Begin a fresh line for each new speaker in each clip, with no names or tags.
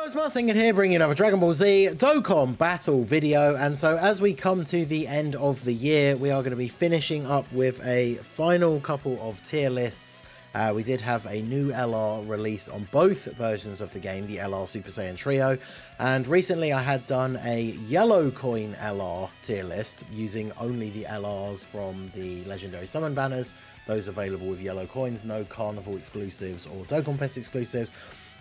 Guys, Marsingin here, bringing you another Dragon Ball Z Dokkan battle video. And so as we come to the end of the year, we are going to be finishing up with a final couple of tier lists. We did have a new LR release on both versions of the game, the LR Super Saiyan Trio. And recently I had done a yellow coin LR tier list using only the LRs from the Legendary Summon banners. Those available with yellow coins, no Carnival exclusives or Dokkan Fest exclusives.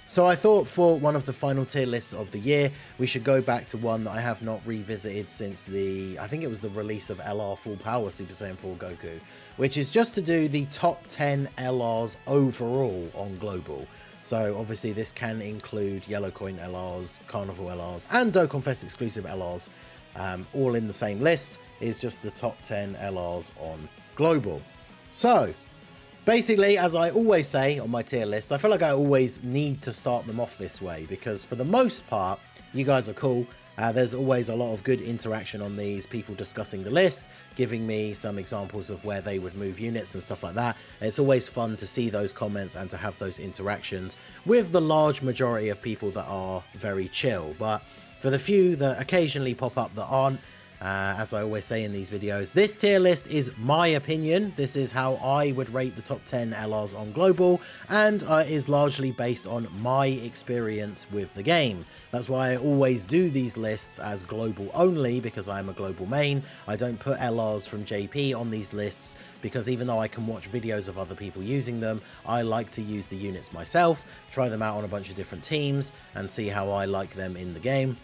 So I thought for one of the final tier lists of the year, we should go back to one that I have not revisited since I think it was the release of LR Full Power Super Saiyan 4 Goku, which is just to do the top 10 LRs overall on Global. So obviously this can include Yellow Coin LRs, Carnival LRs, and Dokkan Fest exclusive LRs, all in the same list. Is just the top 10 LRs on Global. So basically, as I always say on my tier lists, I feel like I always need to start them off this way because for the most part, you guys are cool. There's always a lot of good interaction on these, people discussing the list, giving me some examples of where they would move units and stuff like that. It's always fun to see those comments and to have those interactions with the large majority of people that are very chill. But for the few that occasionally pop up that aren't, as I always say in these videos, this tier list is my opinion. This is how I would rate the top 10 LRs on Global, and is largely based on my experience with the game. That's why I always do these lists as Global only, because I'm a Global main. I don't put LRs from JP on these lists, because even though I can watch videos of other people using them, I like to use the units myself, try them out on a bunch of different teams, and see how I like them in the game.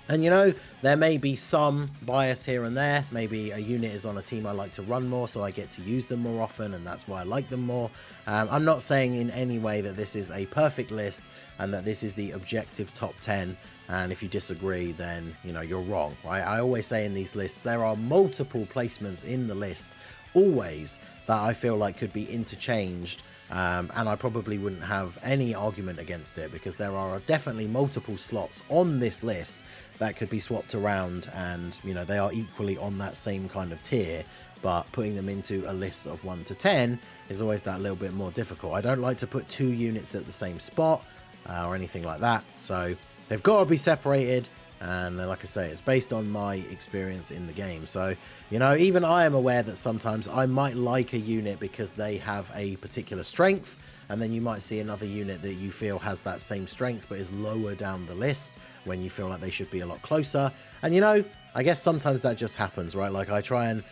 And you know, there may be some bias here and there. Maybe a unit is on a team I like to run more, so I get to use them more often, and that's why I like them more. I'm not saying in any way that this is a perfect list and that this is the objective top 10. And if you disagree, then, you know, you're wrong, right? I always say in these lists, there are multiple placements in the list, always, that I feel like could be interchanged. And I probably wouldn't have any argument against it, because there are definitely multiple slots on this list that could be swapped around, and you know, they are equally on that same kind of tier, but putting them into a list of 1 to 10 is always that little bit more difficult. I don't like to put 2 units at the same spot or anything like that, so they've got to be separated. And like I say, it's based on my experience in the game. So, you know, even I am aware that sometimes I might like a unit because they have a particular strength, and then you might see another unit that you feel has that same strength but is lower down the list when you feel like they should be a lot closer. And, you know, I guess sometimes that just happens, right? Like, I try and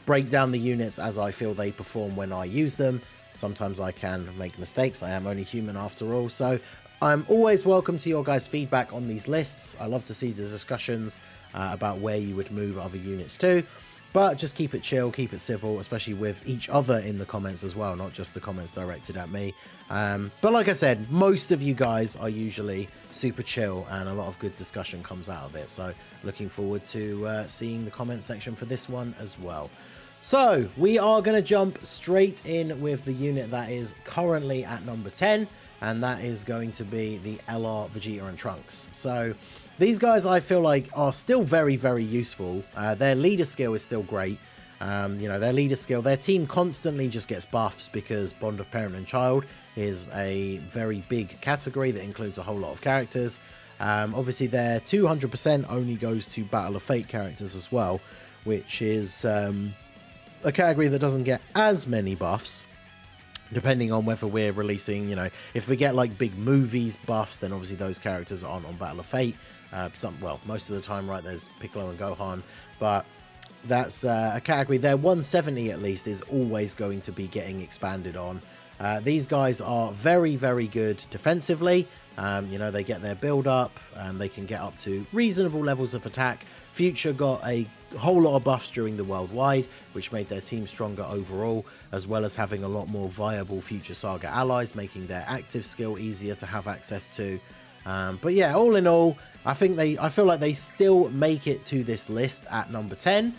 break down the units as I feel they perform when I use them. Sometimes I can make mistakes. I am only human after all. So I'm always welcome to your guys' feedback on these lists. I love to see the discussions about where you would move other units to. But just keep it chill, keep it civil, especially with each other in the comments as well, not just the comments directed at me. But like I said, most of you guys are usually super chill, and a lot of good discussion comes out of it. So looking forward to seeing the comment section for this one as well. So we are going to jump straight in with the unit that is currently at number 10. And that is going to be the LR Vegeta and Trunks. So these guys, I feel like, are still very, very useful. Their leader skill is still great. You know, their leader skill, their team constantly just gets buffs because Bond of Parent and Child is a very big category that includes a whole lot of characters. Obviously, their 200% only goes to Battle of Fate characters as well, which is a category that doesn't get as many buffs. Depending on whether we're releasing, you know, if we get like big movies buffs, then obviously those characters aren't on Battle of Fate. Well, most of the time, right, there's Piccolo and Gohan, but that's a category. Their 170 at least is always going to be getting expanded on. These guys are very, very good defensively. You know, they get their build up, and they can get up to reasonable levels of attack. Future got a whole lot of buffs during the worldwide, which made their team stronger overall, as well as having a lot more viable Future Saga allies, making their active skill easier to have access to. But yeah, all in all, I feel like they still make it to this list at number 10,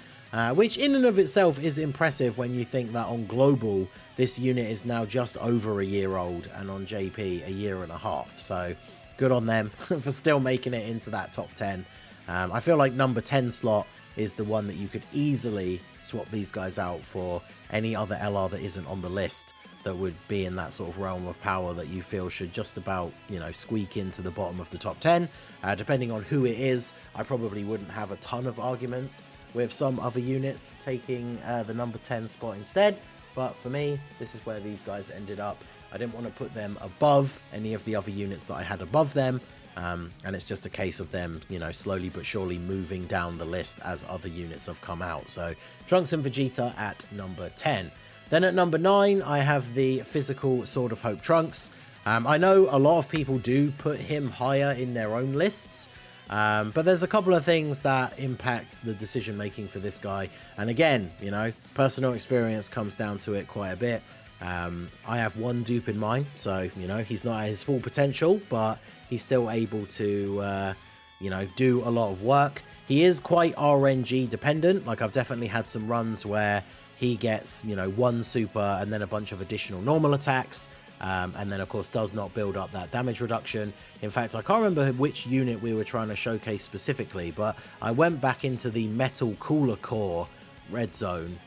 which in and of itself is impressive when you think that on Global, this unit is now just over a year old, and on JP, a year and a half. So good on them for still making it into that top 10. I feel like number 10 slot is the one that you could easily swap these guys out for any other LR that isn't on the list. that would be in that sort of realm of power that you feel should just about, you know, squeak into the bottom of the top 10. Depending on who it is, I probably wouldn't have a ton of arguments with some other units taking the number 10 spot instead. But for me, this is where these guys ended up. I didn't want to put them above any of the other units that I had above them. And it's just a case of them, you know, slowly but surely moving down the list as other units have come out. So Trunks and Vegeta at number 10. Then at number 9, I have the physical Sword of Hope Trunks. I know a lot of people do put him higher in their own lists, but there's a couple of things that impact the decision making for this guy. And again, you know, personal experience comes down to it quite a bit. I have one dupe in mind, so, you know, he's not at his full potential, but he's still able to, you know, do a lot of work. He is quite RNG dependent. Like, I've definitely had some runs where he gets, you know, one super and then a bunch of additional normal attacks. And then, of course, does not build up that damage reduction. In fact, I can't remember which unit we were trying to showcase specifically, but I went back into the Metal Cooler Core Red Zone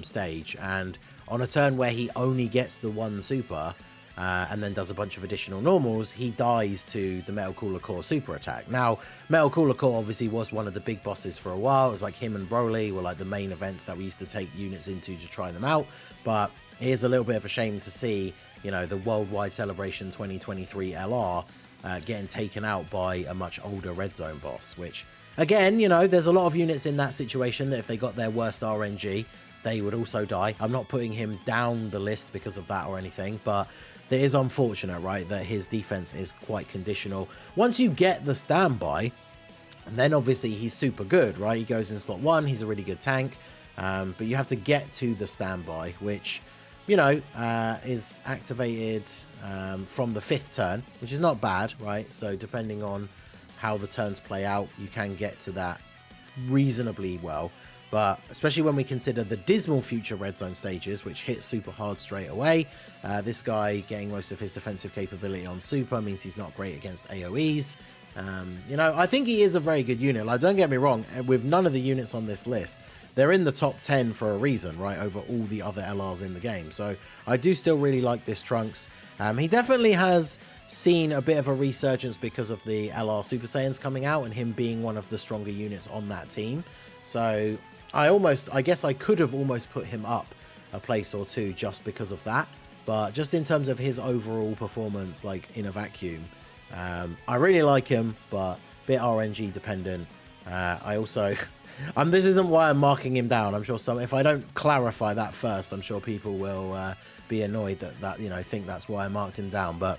stage, and on a turn where he only gets the one super, and then does a bunch of additional normals, he dies to the Metal Cooler Core super attack. Now, Metal Cooler Core obviously was one of the big bosses for a while. It was like him and Broly were like the main events that we used to take units into to try them out, but it is a little bit of a shame to see, you know, the Worldwide Celebration 2023 LR getting taken out by a much older Red Zone boss, which, again, you know, there's a lot of units in that situation that if they got their worst RNG, they would also die. I'm not putting him down the list because of that or anything, but it is unfortunate, right, that his defense is quite conditional. Once you get the standby, then obviously he's super good, right? He goes in slot 1, he's a really good tank, but you have to get to the standby, which, you know, is activated from the 5th turn, which is not bad, right? So depending on how the turns play out, you can get to that reasonably well. But especially when we consider the dismal future Red Zone stages, which hit super hard straight away, this guy getting most of his defensive capability on super means he's not great against AoEs. You know, I think he is a very good unit. Like, don't get me wrong, with none of the units on this list, they're in the top 10 for a reason, right, over all the other LRs in the game. So I do still really like this Trunks. He definitely has seen a bit of a resurgence because of the LR Super Saiyans coming out and him being one of the stronger units on that team. So I guess I could have almost put him up a place or two just because of that. But just in terms of his overall performance, like in a vacuum, I really like him, but a bit RNG dependent. I also, this isn't why I'm marking him down. I'm sure if I don't clarify that first, I'm sure people will be annoyed that you know, think that's why I marked him down. But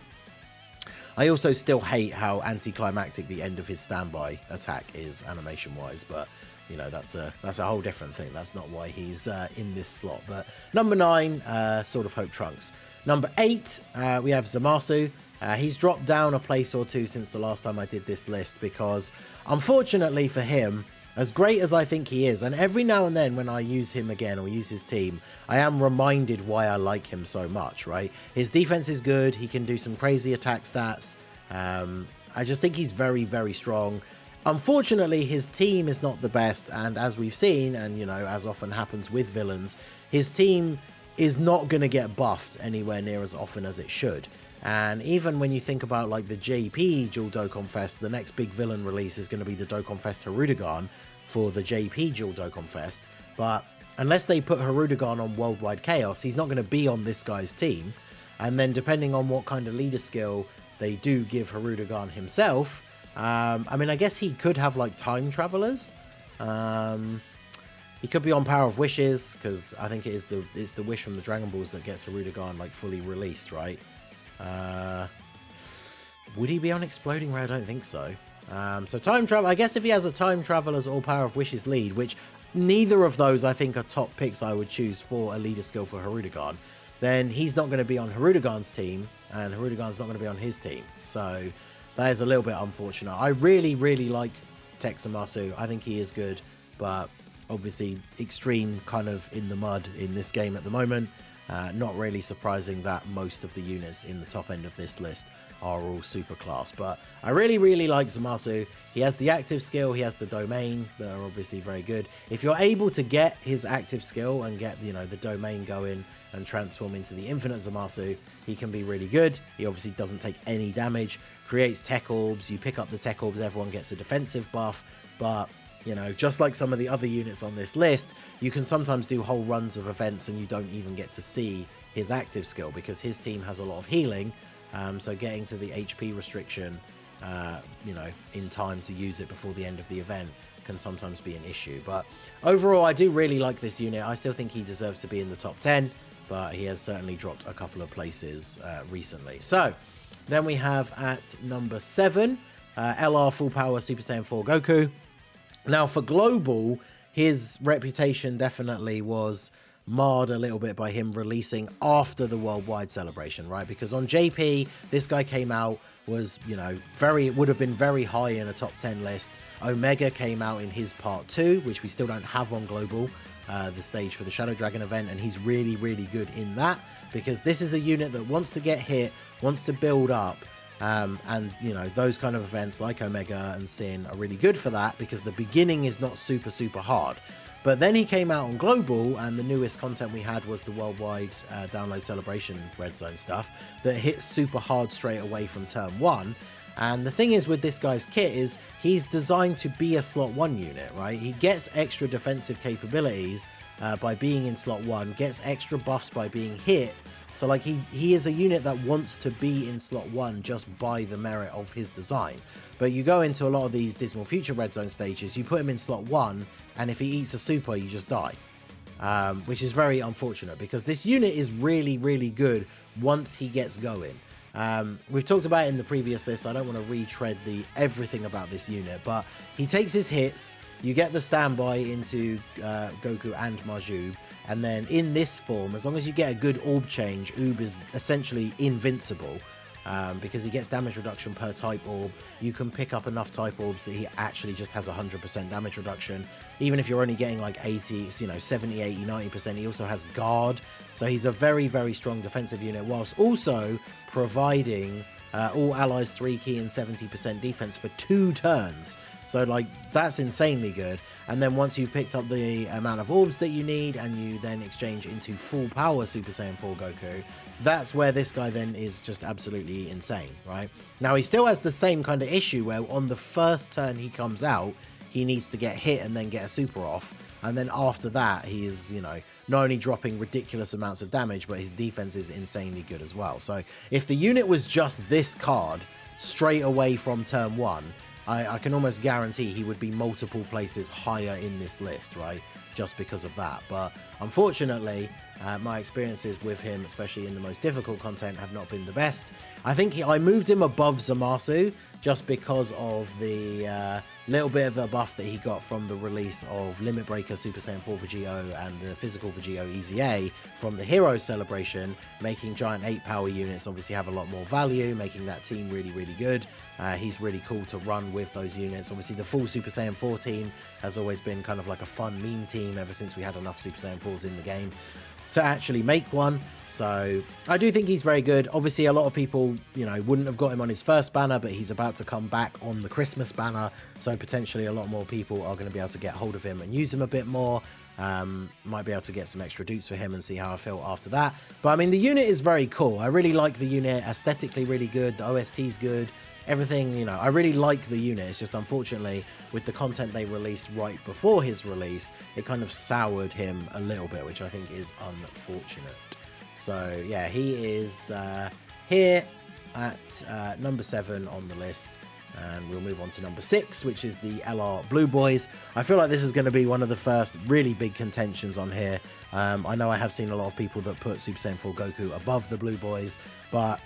I also still hate how anticlimactic the end of his standby attack is animation-wise, but you know, that's a whole different thing. That's not why he's in this slot. But number 9, Sword of Hope Trunks. Number 8, we have Zamasu. He's dropped down a place or two since the last time I did this list because, unfortunately for him, as great as I think he is, and every now and then when I use him again or use his team, I am reminded why I like him so much, right? His defense is good. He can do some crazy attack stats. I just think he's very, very strong. Unfortunately, his team is not the best, and as we've seen, and you know, as often happens with villains, his team is not going to get buffed anywhere near as often as it should. And even when you think about like the JP Dual Dokkan Fest, the next big villain release is going to be the Dokkan Fest Hirudegarn for the JP Dual Dokkan Fest. But unless they put Hirudegarn on Worldwide Chaos, he's not going to be on this guy's team. And then depending on what kind of leader skill they do give Hirudegarn himself, I mean, I guess he could have like time travelers. He could be on Power of Wishes, because I think it's the wish from the Dragon Balls that gets Hirudegarn like fully released, right? Would he be on Exploding Ray? I don't think so. So time travel, I guess if he has a time travelers or Power of Wishes lead, which neither of those I think are top picks I would choose for a leader skill for Hirudegarn, then he's not going to be on Hirudegarn's team, and Hirudegarn's not going to be on his team. So that is a little bit unfortunate. I really, really like Tech Zamasu. I think he is good, but obviously extreme kind of in the mud in this game at the moment. Not really surprising that most of the units in the top end of this list are all super class, but I really, really like Zamasu. He has the active skill, he has the domain that are obviously very good. If you're able to get his active skill and get, you know, the domain going and transform into the Infinite Zamasu, he can be really good. He obviously doesn't take any damage, creates tech orbs. You pick up the tech orbs, everyone gets a defensive buff, but you know, just like some of the other units on this list, you can sometimes do whole runs of events and you don't even get to see his active skill because his team has a lot of healing. So getting to the HP restriction, you know, in time to use it before the end of the event can sometimes be an issue. But overall, I do really like this unit. I still think he deserves to be in the top 10, but he has certainly dropped a couple of places recently. So then we have at number 7, LR Full Power Super Saiyan 4 Goku. Now, for global, his reputation definitely was marred a little bit by him releasing after the worldwide celebration, right? Because on JP, this guy came out, was, you know, would have been very high in a top 10 list. Omega came out in his part 2, which we still don't have on global, the stage for the Shadow Dragon event, and he's really, really good in that, because this is a unit that wants to get hit, wants to build up. And, you know, those kind of events like Omega and Sin are really good for that because the beginning is not super, super hard. But then he came out on Global, and the newest content we had was the worldwide download celebration red zone stuff that hits super hard straight away from turn 1. And the thing is with this guy's kit is he's designed to be a slot 1 unit, right? He gets extra defensive capabilities by being in slot 1, gets extra buffs by being hit. So like he is a unit that wants to be in slot 1 just by the merit of his design. But you go into a lot of these Dismal Future red zone stages, you put him in slot 1, and if he eats a super, you just die. Which is very unfortunate because this unit is really, really good once he gets going. We've talked about it in the previous list, so I don't want to retread everything about this unit, but he takes his hits, you get the standby into Goku and Majub, and then in this form, as long as you get a good orb change, Oob is essentially invincible. Because he gets damage reduction per type orb. You can pick up enough type orbs that he actually just has 100% damage reduction. Even if you're only getting like 80, you know, 70, 80, 90%, he also has guard. So he's a very, very strong defensive unit, whilst also providing all allies 3 key and 70% defense for 2 turns. So like that's insanely good. And then once you've picked up the amount of orbs that you need and you then exchange into full power Super Saiyan 4 Goku, that's where this guy then is just absolutely insane, right? Now he still has the same kind of issue where on the first turn he comes out, he needs to get hit and then get a super off. And then after that, he is, you know, not only dropping ridiculous amounts of damage, but his defense is insanely good as well. So if the unit was just this card straight away from turn 1, I can almost guarantee he would be multiple places higher in this list, right? Just because of that. But unfortunately, my experiences with him, especially in the most difficult content, have not been the best. I think I moved him above Zamasu just because of the little bit of a buff that he got from the release of Limit Breaker Super Saiyan 4 Vegeta and the Physical Vegeta Easy A from the Hero Celebration, making giant 8 power units obviously have a lot more value, making that team really, really good. He's really cool to run with those units. Obviously, the full Super Saiyan 4 team has always been kind of like a fun meme team ever since we had enough Super Saiyan 4s in the game to actually make one. So I do think he's very good. Obviously, a lot of people, you know, wouldn't have got him on his first banner, but he's about to come back on the Christmas banner. So potentially a lot more people are going to be able to get hold of him and use him a bit more. Might be able to get some extra dupes for him and see how I feel after that. But I mean, the unit is very cool. I really like the unit. Aesthetically really good. The OST's good. Everything, you know, I really like the unit. It's just unfortunately with the content they released right before his release, it kind of soured him a little bit, which I think is unfortunate. So yeah, he is here at number 7 on the list. And we'll move on to number 6, which is the LR Blue Boys. I feel like this is going to be one of the first really big contentions on here. I know I have seen a lot of people that put Super Saiyan 4 Goku above the Blue Boys, but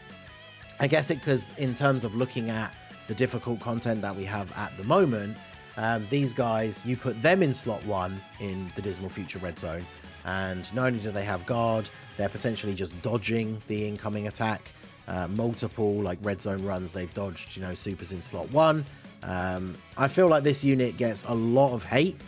I guess because in terms of looking at the difficult content that we have at the moment, these guys, you put them in slot 1 in the Dismal Future Red Zone, and not only do they have guard, they're potentially just dodging the incoming attack. Multiple like red zone runs they've dodged, you know, supers in slot 1. I feel like this unit gets a lot of hate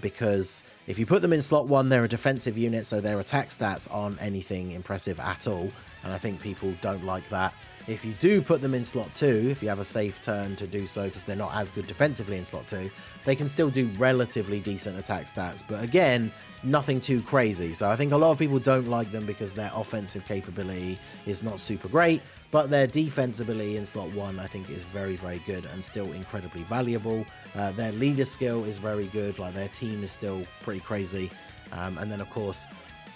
because if you put them in slot 1, they're a defensive unit, so their attack stats aren't anything impressive at all, and I think people don't like that. if you do put them in slot 2, if you have a safe turn to do so because they're not as good defensively in slot 2, they can still do relatively decent attack stats. But again, nothing too crazy. So I think a lot of people don't like them because their offensive capability is not super great, but their defense ability in slot 1 I think is very, very good and still incredibly valuable. Their leader skill is very good, like their team is still pretty crazy. And then of course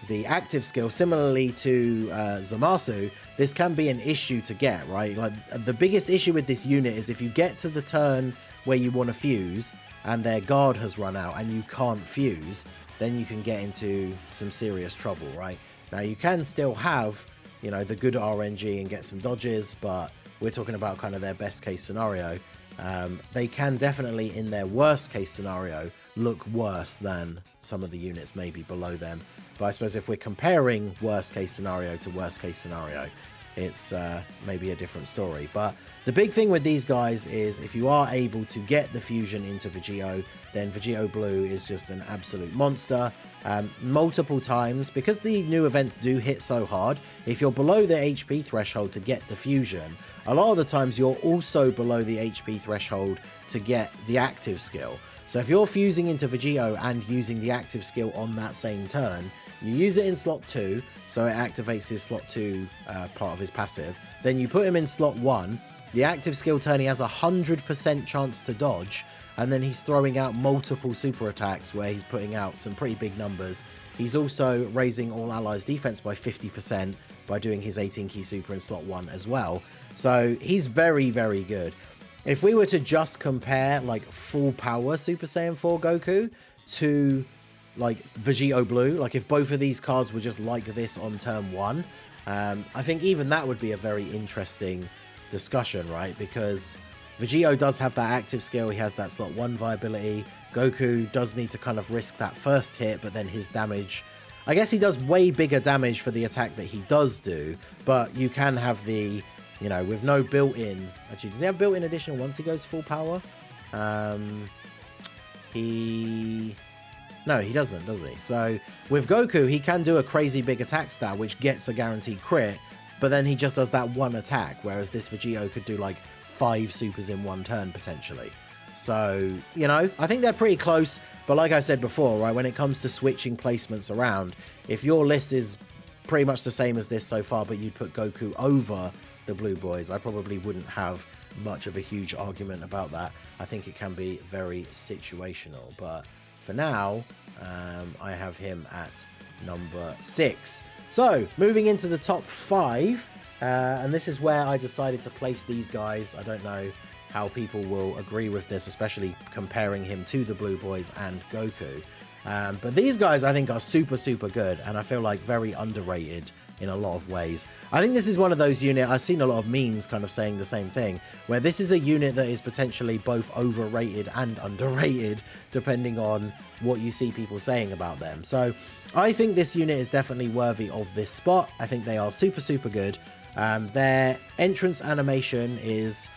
the active skill, similarly to Zamasu, this can be an issue to get, right? Like the biggest issue with this unit is if you get to the turn where you want to fuse and their guard has run out and you can't fuse, then you can get into some serious trouble, right? Now you can still have, you know, the good RNG and get some dodges, but we're talking about kind of their best case scenario. They can definitely, in their worst case scenario, look worse than some of the units maybe below them. But I suppose if we're comparing worst case scenario to worst case scenario, it's maybe a different story. But the big thing with these guys is if you are able to get the fusion into Vegito, then Vegito Blue is just an absolute monster. Multiple times, because the new events do hit so hard, if you're below the HP threshold to get the fusion, a lot of the times you're also below the HP threshold to get the active skill. So if you're fusing into Vegito and using the active skill on that same turn, you use it in slot 2, so it activates his slot 2 part of his passive. Then you put him in slot 1, the active skill turn he has a 100% chance to dodge, and then he's throwing out multiple super attacks where he's putting out some pretty big numbers. He's also raising all allies defense by 50% by doing his 18 key super in slot 1 as well. So he's very, very good. If we were to just compare like full power Super Saiyan 4 Goku to like Vegito Blue, like if both of these cards were just like this on turn 1, I think even that would be a very interesting discussion, right? Because Vegito does have that active skill, he has that slot 1 viability. Goku does need to kind of risk that first hit, but then his damage, I guess he does way bigger damage for the attack that he does do, but you can have the, you know, with no built-in, actually, does he have built-in additional once he goes full power? No, he doesn't, does he? So with Goku, he can do a crazy big attack stat, which gets a guaranteed crit, but then he just does that one attack, whereas this Vegito could do like 5 supers in one turn, potentially. So, you know, I think they're pretty close, but like I said before, right, when it comes to switching placements around, if your list is pretty much the same as this so far, but you put Goku over the Blue Boys, I probably wouldn't have much of a huge argument about that. I think it can be very situational, but for now, I have him at number 6. So, moving into the top 5, and this is where I decided to place these guys. I don't know how people will agree with this, especially comparing him to the Blue Boys and Goku. But these guys I think are super, super good, and I feel like very underrated in a lot of ways. I think this is one of those units, I've seen a lot of memes kind of saying the same thing, where this is a unit that is potentially both overrated and underrated, depending on what you see people saying about them. So I think this unit is definitely worthy of this spot. I think they are super, super good. Their entrance animation is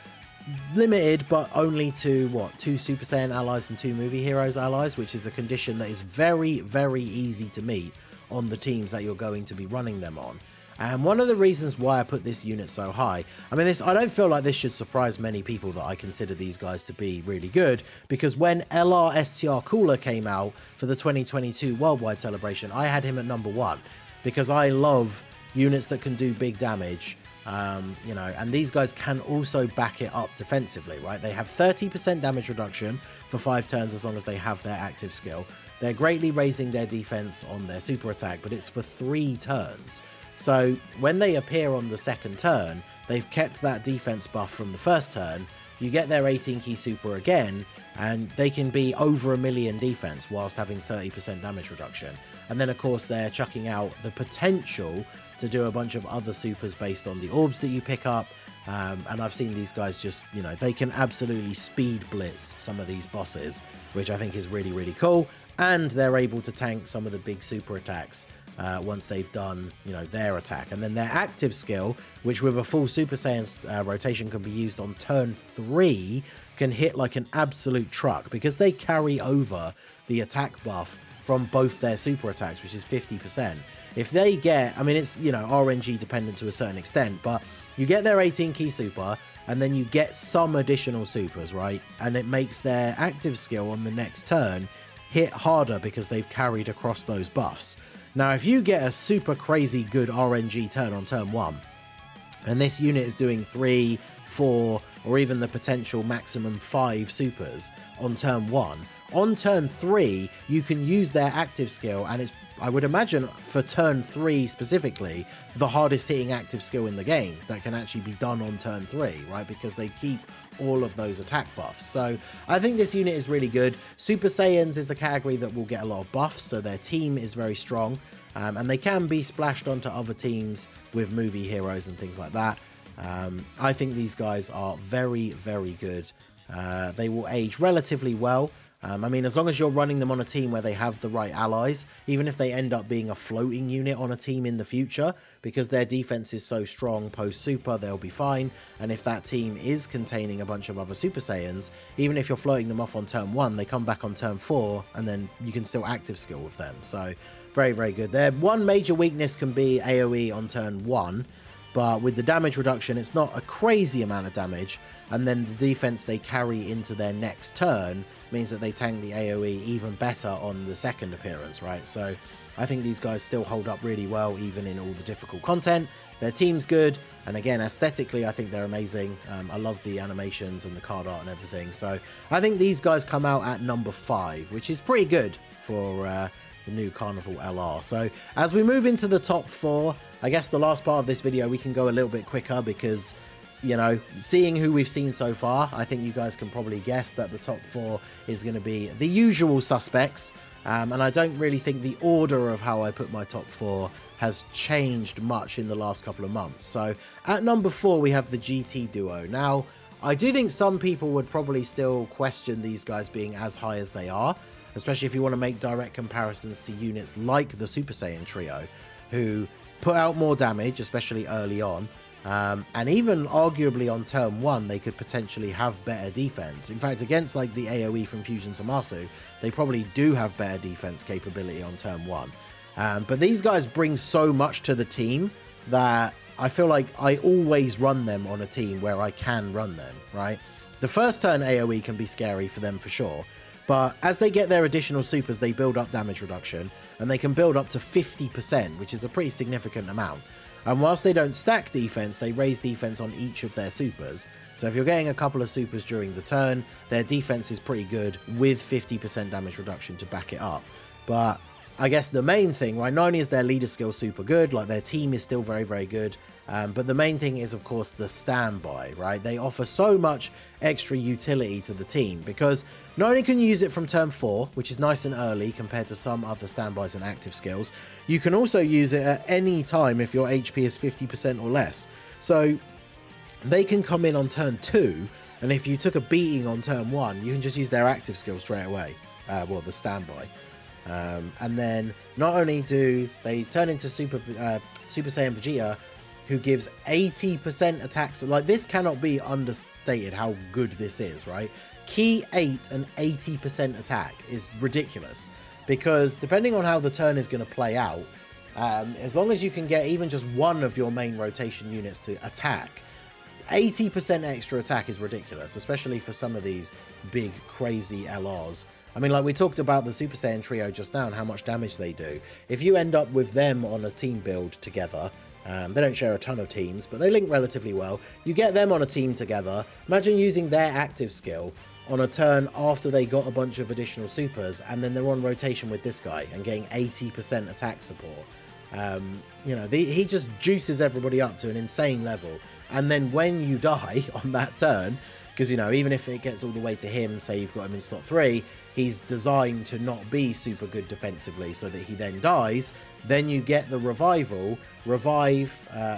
limited, but only to, what, 2 Super Saiyan allies and 2 Movie Heroes allies, which is a condition that is very, very easy to meet on the teams that you're going to be running them on. And one of the reasons why I put this unit so high, I mean, I don't feel like this should surprise many people that I consider these guys to be really good, because when LR STR Cooler came out for the 2022 Worldwide Celebration, I had him at number 1, because I love units that can do big damage, you know, and these guys can also back it up defensively, right? They have 30% damage reduction for 5 turns as long as they have their active skill. They're greatly raising their defense on their super attack, but it's for 3 turns. So when they appear on the second turn, they've kept that defense buff from the first turn. You get their 18 key super again, and they can be over 1 million defense whilst having 30% damage reduction. And then of course they're chucking out the potential to do a bunch of other supers based on the orbs that you pick up. And I've seen these guys just, you know, they can absolutely speed blitz some of these bosses, which I think is really, really cool. And they're able to tank some of the big super attacks once they've done, you know, their attack. And then their active skill, which with a full Super Saiyan rotation can be used on turn 3, can hit like an absolute truck, because they carry over the attack buff from both their super attacks, which is 50%. If they get, I mean, it's, you know, RNG dependent to a certain extent, but You get their 18 key super, and then you get some additional supers, right? And it makes their active skill on the next turn hit harder because they've carried across those buffs. Now, if you get a super crazy good RNG turn on turn 1, and this unit is doing 3, 4, or even the potential maximum 5 supers on turn 1, on turn 3, you can use their active skill, and it's, I would imagine, for turn 3 specifically, the hardest hitting active skill in the game that can actually be done on turn 3, right? Because they keep all of those attack buffs. So I think this unit is really good. Super Saiyans is a category that will get a lot of buffs, so their team is very strong, and they can be splashed onto other teams with movie heroes and things like that. I think these guys are very, very good. They will age relatively well. I mean, as long as you're running them on a team where they have the right allies, even if they end up being a floating unit on a team in the future, because their defense is so strong post-super, they'll be fine. And if that team is containing a bunch of other Super Saiyans, even if you're floating them off on turn 1, they come back on turn 4, and then you can still active skill with them. So, very, very good. Their one major weakness can be AoE on turn 1, but with the damage reduction, it's not a crazy amount of damage, and then the defense they carry into their next turn means that they tank the AoE even better on the second appearance, right? So I think these guys still hold up really well, even in all the difficult content. Their team's good, and again, aesthetically, I think they're amazing. I love the animations and the card art and everything. So I think these guys come out at number 5, which is pretty good for the new Carnival LR. So as we move into the top 4, I guess the last part of this video, we can go a little bit quicker because, you know, seeing who we've seen so far, I think you guys can probably guess that the top 4 is going to be the usual suspects. And I don't really think the order of how I put my top 4 has changed much in the last couple of months. So at number 4, we have the GT duo. Now, I do think some people would probably still question these guys being as high as they are, especially if you want to make direct comparisons to units like the Super Saiyan Trio, who put out more damage, especially early on, and even arguably on turn 1, they could potentially have better defense. In fact, against like the AoE from Fusion Zamasu, they probably do have better defense capability on turn 1. But these guys bring so much to the team that I feel like I always run them on a team where I can run them, right? The first turn AoE can be scary for them for sure, but as they get their additional supers, they build up damage reduction, and they can build up to 50%, which is a pretty significant amount. And whilst they don't stack defense, they raise defense on each of their supers. So if you're getting a couple of supers during the turn, their defense is pretty good with 50% damage reduction to back it up. But I guess the main thing, right, not only is their leader skill super good, like their team is still very, very good, but the main thing is, of course, the standby, right? They offer so much extra utility to the team because not only can you use it from turn 4, which is nice and early compared to some other standbys and active skills, you can also use it at any time if your HP is 50% or less. So they can come in on turn 2, and if you took a beating on turn 1, you can just use their active skill straight away, well, the standby. And then not only do they turn into Super Saiyan Vegeta, who gives 80% attacks. Like, this cannot be understated how good this is, right? Key 8 and 80% attack is ridiculous, because depending on how the turn is going to play out, as long as you can get even just one of your main rotation units to attack, 80% extra attack is ridiculous, especially for some of these big, crazy LRs. I mean, like we talked about the Super Saiyan Trio just now and how much damage they do. If you end up with them on a team build together, they don't share a ton of teams, but they link relatively well. You get them on a team together. Imagine using their active skill on a turn after they got a bunch of additional supers, and then they're on rotation with this guy and getting 80% attack support. You know, he just juices everybody up to an insane level. And then when you die on that turn, because, you know, even if it gets all the way to him, say you've got him in slot 3, he's designed to not be super good defensively so that he then dies. Then you get the revive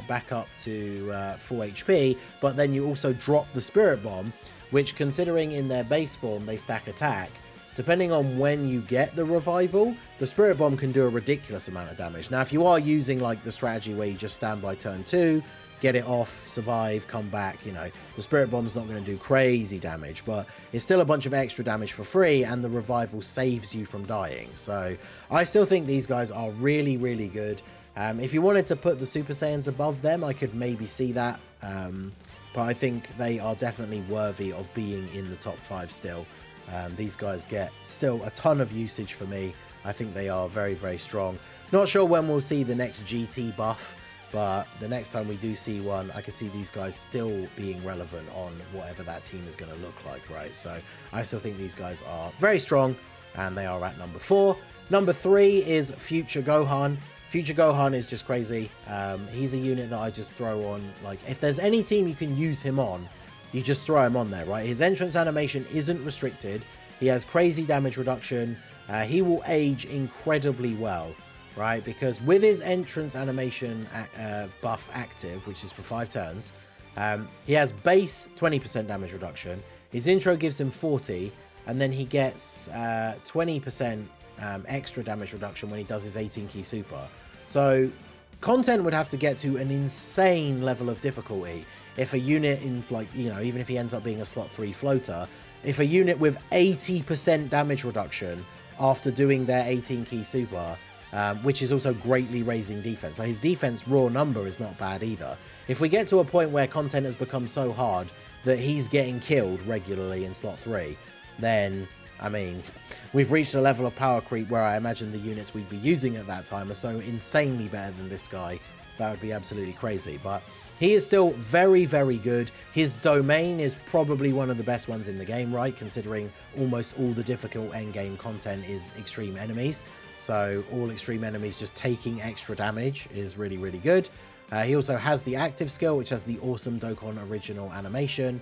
back up to full HP, but then you also drop the Spirit Bomb, which, considering in their base form they stack attack, depending on when you get the revival, the Spirit Bomb can do a ridiculous amount of damage. Now, if you are using like the strategy where you just stand by turn 2, get it off, survive, come back, you know, the Spirit Bomb's not going to do crazy damage, but it's still a bunch of extra damage for free, and the revival saves you from dying. So I still think these guys are really, really good. If you wanted to put the Super Saiyans above them, I could maybe see that. But I think they are definitely worthy of being in the top 5 still. These guys get still a ton of usage for me. I think they are very, very strong. Not sure when we'll see the next GT buff, but the next time we do see one, I could see these guys still being relevant on whatever that team is going to look like, right? So I still think these guys are very strong, and they are at number 4. Number 3 is Future Gohan. Future Gohan is just crazy. He's a unit that I just throw on. Like, if there's any team you can use him on, you just throw him on there, right? His entrance animation isn't restricted. He has crazy damage reduction. He will age incredibly well, right? Because with his entrance animation buff active, which is for 5 turns, he has base 20% damage reduction. His intro gives him 40, and then he gets 20% extra damage reduction when he does his 18 key super. So content would have to get to an insane level of difficulty if a unit in, like, you know, even if he ends up being a slot 3 floater, if a unit with 80% damage reduction after doing their 18 key super, which is also greatly raising defense. So his defense raw number is not bad either. If we get to a point where content has become so hard that he's getting killed regularly in slot 3, then, I mean, we've reached a level of power creep where I imagine the units we'd be using at that time are so insanely better than this guy. That would be absolutely crazy. But he is still very, very good. His domain is probably one of the best ones in the game, right? Considering almost all the difficult endgame content is extreme enemies. So all extreme enemies just taking extra damage is really, really good. He also has the active skill, which has the awesome Dokkan original animation.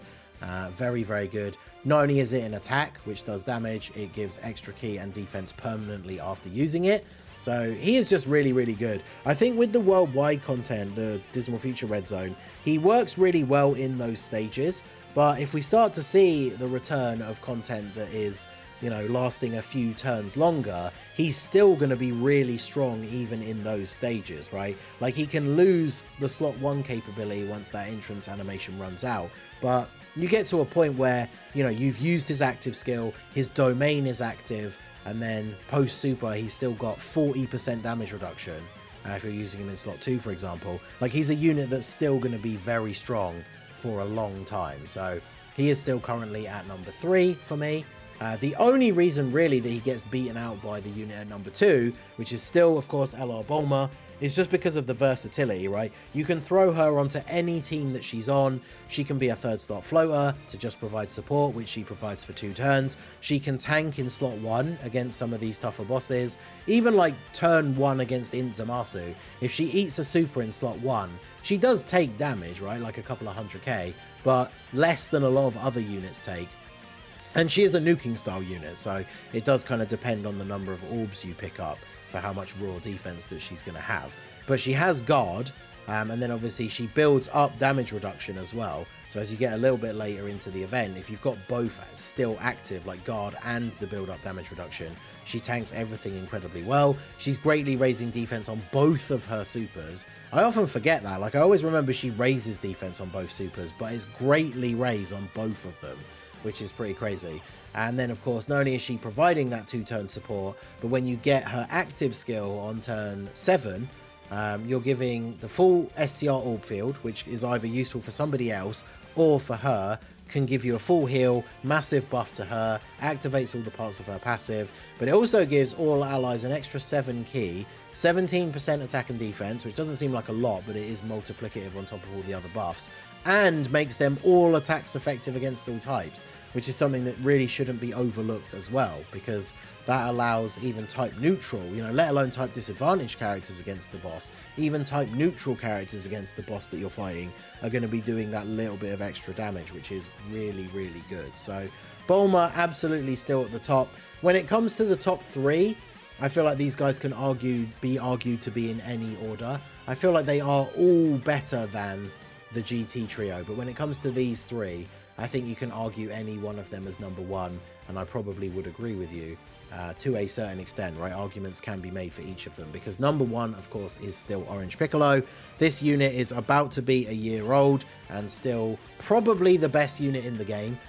Very, very good. Not only is it an attack, which does damage, it gives extra ki and defense permanently after using it. So he is just really, really good. I think with the worldwide content, the Dismal Future Red Zone, he works really well in those stages. But if we start to see the return of content that is, you know, lasting a few turns longer, he's still going to be really strong even in those stages, right? Like, he can lose the slot 1 capability once that entrance animation runs out, but you get to a point where, you know, you've used his active skill, his domain is active, and then post super he's still got 40% damage reduction if you're using him in slot 2, for example. Like, he's a unit that's still going to be very strong for a long time. So he is still currently at number 3 for me. The only reason really that he gets beaten out by the unit at number 2, which is still, of course, LR Bulma, is just because of the versatility, right? You can throw her onto any team that she's on. She can be a 3rd slot floater to just provide support, which she provides for 2 turns. She can tank in slot 1 against some of these tougher bosses. Even like turn 1 against Zamasu, if she eats a super in slot 1, she does take damage, right? Like a couple of 100k, but less than a lot of other units take. And she is a nuking style unit, so it does kind of depend on the number of orbs you pick up for how much raw defense that she's going to have. But she has guard, and then obviously she builds up damage reduction as well. So as you get a little bit later into the event, if you've got both still active, like guard and the build up damage reduction, she tanks everything incredibly well. She's greatly raising defense on both of her supers. I often forget that. Like, I always remember she raises defense on both supers, but it's greatly raised on both of them, which is pretty crazy. And then, of course, not only is she providing that 2-turn support, but when you get her active skill on turn 7, you're giving the full STR orb field, which is either useful for somebody else or for her, can give you a full heal, massive buff to her, activates all the parts of her passive, but it also gives all allies an extra 7 ki, 17% attack and defense, which doesn't seem like a lot, but it is multiplicative on top of all the other buffs, and makes them all attacks effective against all types, which is something that really shouldn't be overlooked as well, because that allows even type neutral, you know, let alone type disadvantaged characters against the boss, even type neutral characters against the boss that you're fighting are going to be doing that little bit of extra damage, which is really, really good. So Bulma absolutely still at the top. When it comes to the top 3, I feel like these guys can be argued to be in any order. I feel like they are all better than the GT trio, but when it comes to these 3, I think you can argue any one of them as number 1, and I probably would agree with you to a certain extent, right? Arguments can be made for each of them, because number 1, of course, is still Orange Piccolo. This unit is about to be a year old and still probably the best unit in the game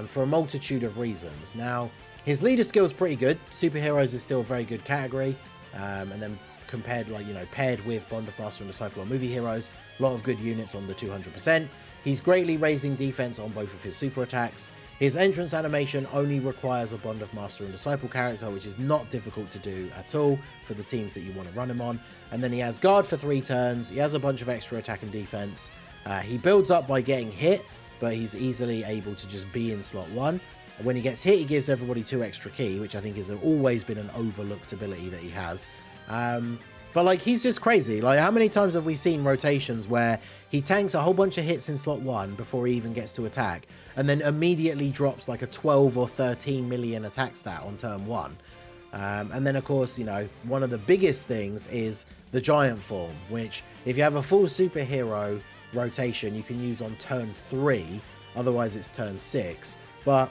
for a multitude of reasons. Now, his leader skill is pretty good. Superheroes is still a very good category, and then compared, like, you know, paired with Bond of Master and Disciple on movie heroes. A lot of good units on the 200%. He's greatly raising defense on both of his super attacks. His entrance animation only requires a Bond of Master and Disciple character, which is not difficult to do at all for the teams that you want to run him on. And then he has guard for 3 turns. He has a bunch of extra attack and defense. He builds up by getting hit, but he's easily able to just be in slot 1. And when he gets hit, he gives everybody 2 extra ki, which I think has always been an overlooked ability that he has. But, like, he's just crazy. Like, how many times have we seen rotations where he tanks a whole bunch of hits in slot 1 before he even gets to attack, and then immediately drops, like, a 12 or 13 million attack stat on turn 1? And then, of course, you know, one of the biggest things is the giant form, which, if you have a full superhero rotation, you can use on turn 3. Otherwise, it's turn 6. But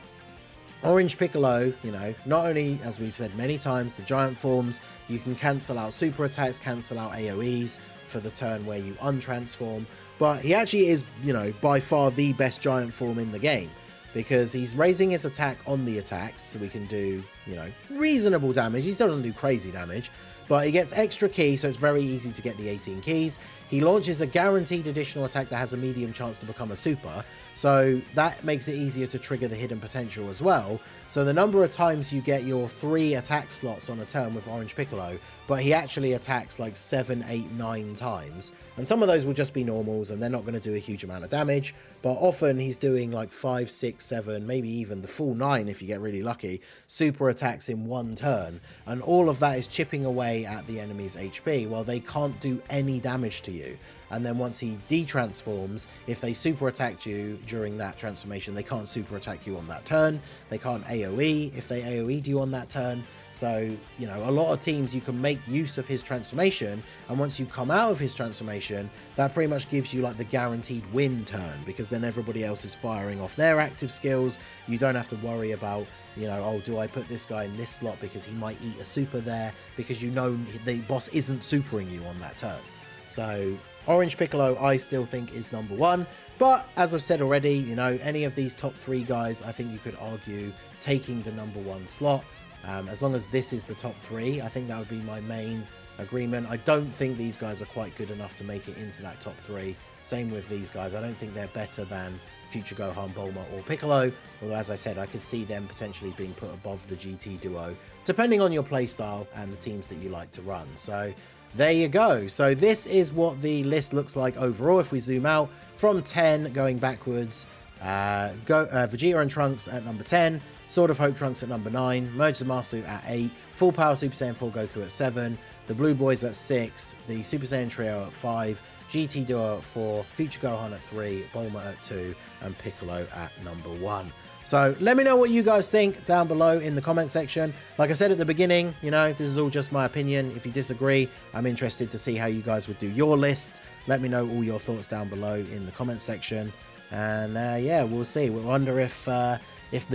Orange Piccolo, you know, not only, as we've said many times, the giant forms, you can cancel out super attacks, cancel out AoEs for the turn where you untransform, but he actually is, you know, by far the best giant form in the game, because he's raising his attack on the attacks, so we can do, you know, reasonable damage. He still doesn't do crazy damage, but he gets extra ki, so it's very easy to get the 18 keys. He launches a guaranteed additional attack that has a medium chance to become a super, so that makes it easier to trigger the hidden potential as well. So the number of times you get your 3 attack slots on a turn with Orange Piccolo, but he actually attacks like 7, 8, 9 times, and some of those will just be normals and they're not going to do a huge amount of damage, but often he's doing like 5, 6, 7, maybe even the full 9 if you get really lucky, super attacks in one turn, and all of that is chipping away at the enemy's HP while they can't do any damage to you. And then once he de-transforms, if they super attacked you during that transformation, they can't super attack you on that turn. They can't AoE if they AoE'd you on that turn. So, you know, a lot of teams, you can make use of his transformation, and once you come out of his transformation, that pretty much gives you like the guaranteed win turn, because then everybody else is firing off their active skills. You don't have to worry about, you know, oh, do I put this guy in this slot because he might eat a super there, because you know the boss isn't supering you on that turn. So Orange Piccolo, I still think, is number 1, but as I've said already, you know, any of these top 3 guys, I think you could argue taking the number 1 slot. As long as this is the top 3, I think that would be my main agreement. I don't think these guys are quite good enough to make it into that top 3. Same with these guys. I don't think they're better than future Gohan, Bulma or Piccolo, although as I said, I could see them potentially being put above the GT duo, depending on your playstyle and the teams that you like to run. So there you go. So this is what the list looks like overall. If we zoom out from 10 going backwards, Vegeta and Trunks at number 10, Sword of Hope Trunks at number 9, Merge Zamasu at 8, Full Power Super Saiyan 4 Goku at 7, the Blue Boys at 6, the Super Saiyan Trio at 5, GT Duo at 4, Future Gohan at 3, Bulma at 2, and Piccolo at number 1. So let me know what you guys think down below in the comment section. Like I said at the beginning, you know, this is all just my opinion. If you disagree, I'm interested to see how you guys would do your list. Let me know all your thoughts down below in the comment section. And yeah, we'll see. We'll wonder if the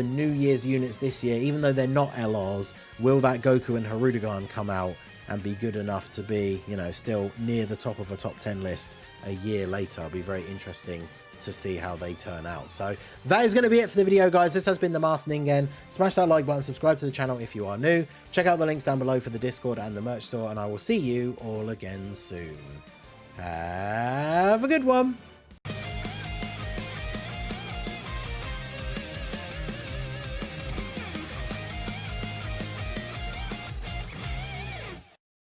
New Year's units this year, even though they're not LRs, will that Goku and Hirudegarn come out and be good enough to be, you know, still near the top of a top 10 list a year later? It'll be very interesting to see how they turn out. So that is going to be it for the video, guys. This has been the Masked Ningen. Smash that like button, subscribe to the channel if you are new. Check out the links down below for the Discord and the merch store, and I will see you all again soon. Have a good one.